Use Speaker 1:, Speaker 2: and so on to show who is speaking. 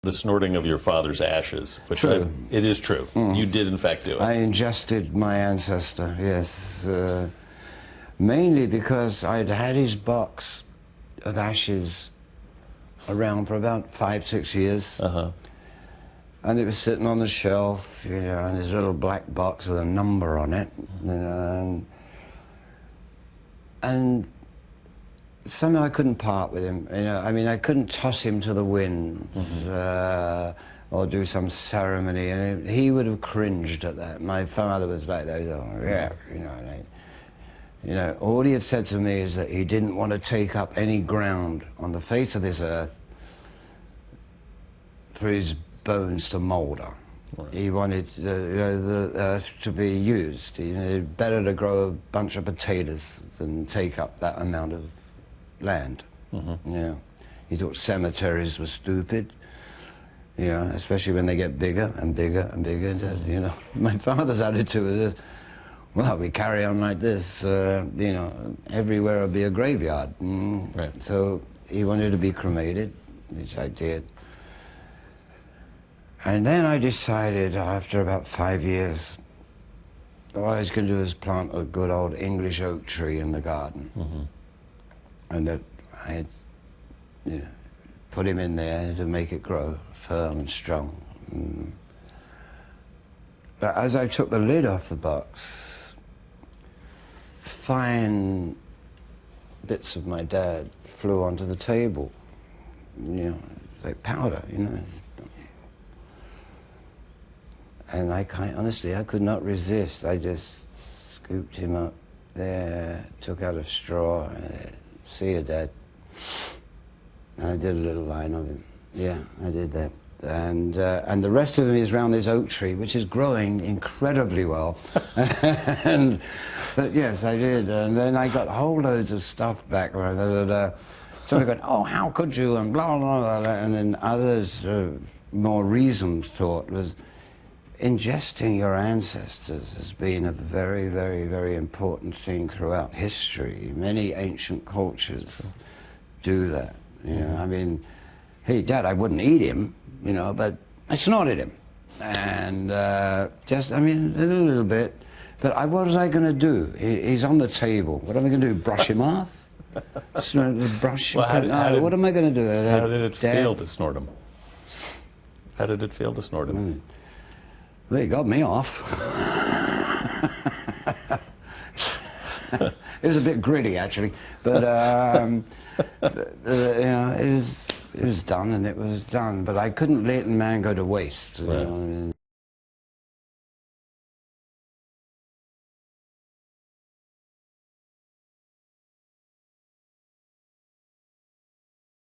Speaker 1: The snorting of your father's ashes, which
Speaker 2: True.
Speaker 1: It is true. You did in fact do it.
Speaker 2: I ingested my ancestor, yes. Mainly because I'd had his box of ashes around for about 5-6 years. And it was sitting on the shelf, you know, in this little black box with a number on it, you know, and somehow I couldn't part with him, you know. I mean, I couldn't toss him to the winds or do some ceremony, and he would have cringed at that. My father was like that, yeah, you know, all he had said to me is that he didn't want to take up any ground on the face of this earth for his bones to moulder. Right. He wanted you know, the earth to be used. You know, better to grow a bunch of potatoes than take up that amount of land. Yeah. He thought cemeteries were stupid, you know, especially when they get bigger and bigger and bigger. You know, my father's attitude was this: well, we carry on like this, you know, everywhere will be a graveyard. Right. So he wanted to be cremated, which I did. And then I decided, after about 5 years, all I was going to do is plant a good old English oak tree in the garden. And that I had, you know, put him in there to make it grow firm and strong. But as I took the lid off the box, fine bits of my dad flew onto the table, you know, like powder, you know. And honestly, I could not resist. I just scooped him up there, took out a straw, see you, Dad. And I did a little line of him. Yeah, I did that. And the rest of him is around this oak tree, which is growing incredibly well. But yes, I did. And then I got whole loads of stuff back. Somebody going, oh, how could you? And blah, blah, blah. And then others, more reasoned thought was, ingesting your ancestors has been a very, very, very important thing throughout history. Many ancient cultures do that. You know, I mean, hey, Dad, I wouldn't eat him, you know, but I snorted him. And just, I mean, a little bit. But what was I going to do? He's on the table. What am I going to do, brush him off? Brush him? Well, what am I going to do?
Speaker 1: How did it feel to snort him? How did it feel to snort him?
Speaker 2: Well, he got me off. It was a bit gritty, actually, but you know, it was done, and it was done. But I couldn't let the man go to waste. Right. You know?